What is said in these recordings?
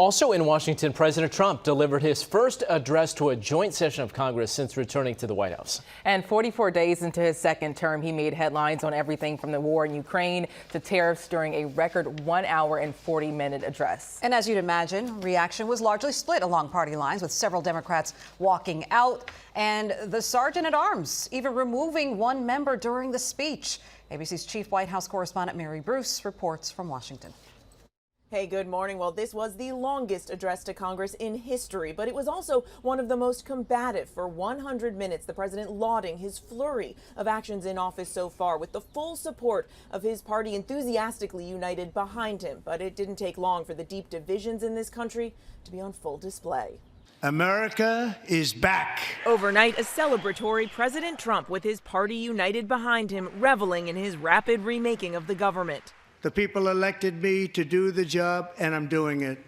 Also in Washington, President Trump delivered his first address to a joint session of Congress since returning to the White House. And 44 days into his second term, he made headlines on everything from the war in Ukraine to tariffs during a record 1 hour and 40-minute address. And as you'd imagine, reaction was largely split along party lines, with several Democrats walking out and the sergeant at arms even removing one member during the speech. ABC's chief White House correspondent Mary Bruce reports from Washington. Hey, good morning. Well, this was the longest address to Congress in history, but it was also one of the most combative. For 100 minutes, the president lauding his flurry of actions in office so far, with the full support of his party enthusiastically united behind him. But it didn't take long for the deep divisions in this country to be on full display. America is back. Overnight, a celebratory President Trump with his party united behind him, reveling in his rapid remaking of the government. The people elected me to do the job, and I'm doing it.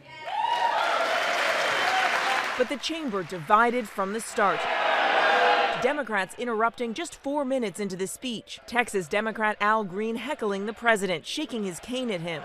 But the chamber divided from the start. Democrats interrupting just 4 minutes into the speech. Texas Democrat Al Green heckling the president, shaking his cane at him.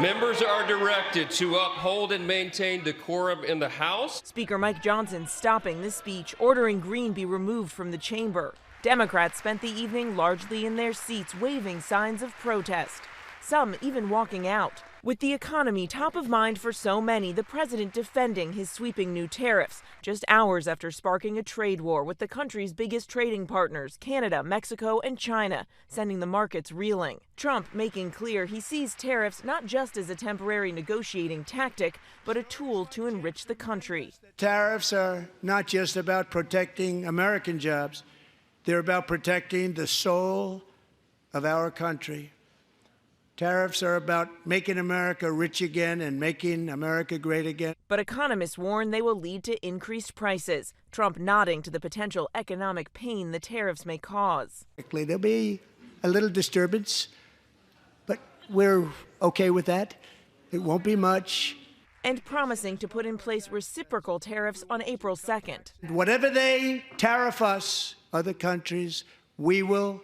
Members are directed to uphold and maintain decorum in the House. Speaker Mike Johnson stopping the speech, ordering Green be removed from the chamber. Democrats spent the evening largely in their seats, waving signs of protest, some even walking out. With the economy top of mind for so many, the president defending his sweeping new tariffs, just hours after sparking a trade war with the country's biggest trading partners, Canada, Mexico, and China, sending the markets reeling. Trump making clear he sees tariffs not just as a temporary negotiating tactic, but a tool to enrich the country. Tariffs are not just about protecting American jobs. They're about protecting the soul of our country. Tariffs are about making America rich again and making America great again. But economists warn they will lead to increased prices. Trump nodding to the potential economic pain the tariffs may cause. There'll be a little disturbance, but we're okay with that. It won't be much. And promising to put in place reciprocal tariffs on April 2nd. Whatever they tariff us, other countries, we will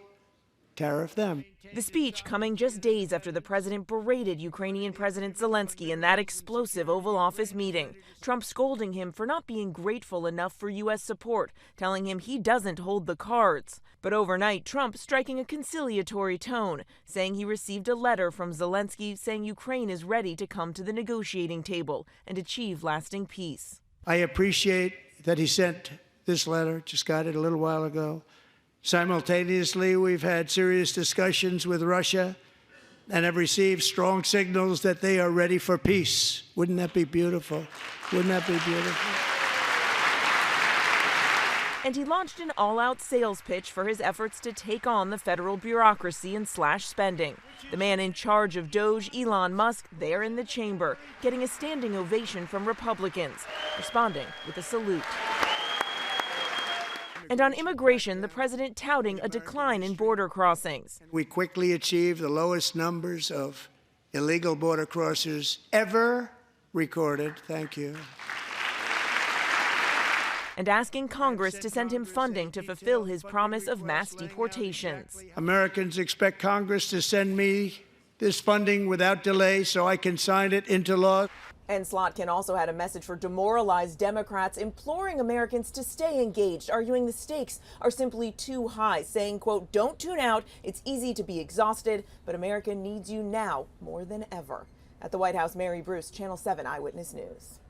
tariff them. The speech coming just days after the president berated Ukrainian President Zelensky in that explosive Oval Office meeting. Trump scolding him for not being grateful enough for U.S. support, telling him he doesn't hold the cards. But overnight, Trump striking a conciliatory tone, saying he received a letter from Zelensky saying Ukraine is ready to come to the negotiating table and achieve lasting peace. I appreciate that he sent this letter, just got it a little while ago. Simultaneously, we've had serious discussions with Russia and have received strong signals that they are ready for peace. Wouldn't that be beautiful? Wouldn't that be beautiful? And he launched an all-out sales pitch for his efforts to take on the federal bureaucracy and slash spending. The man in charge of Doge, Elon Musk, there in the chamber, getting a standing ovation from Republicans, responding with a salute. And on immigration, the president touting a decline in border crossings. We quickly achieved the lowest numbers of illegal border crossers ever recorded. Thank you. And asking Congress to send him funding to fulfill his promise of mass deportations. Americans expect Congress to send me this funding without delay so I can sign it into law. And Slotkin also had a message for demoralized Democrats, imploring Americans to stay engaged, arguing the stakes are simply too high, saying, quote, "Don't tune out. It's easy to be exhausted, but America needs you now more than ever." At the White House, Mary Bruce, Channel 7 Eyewitness News.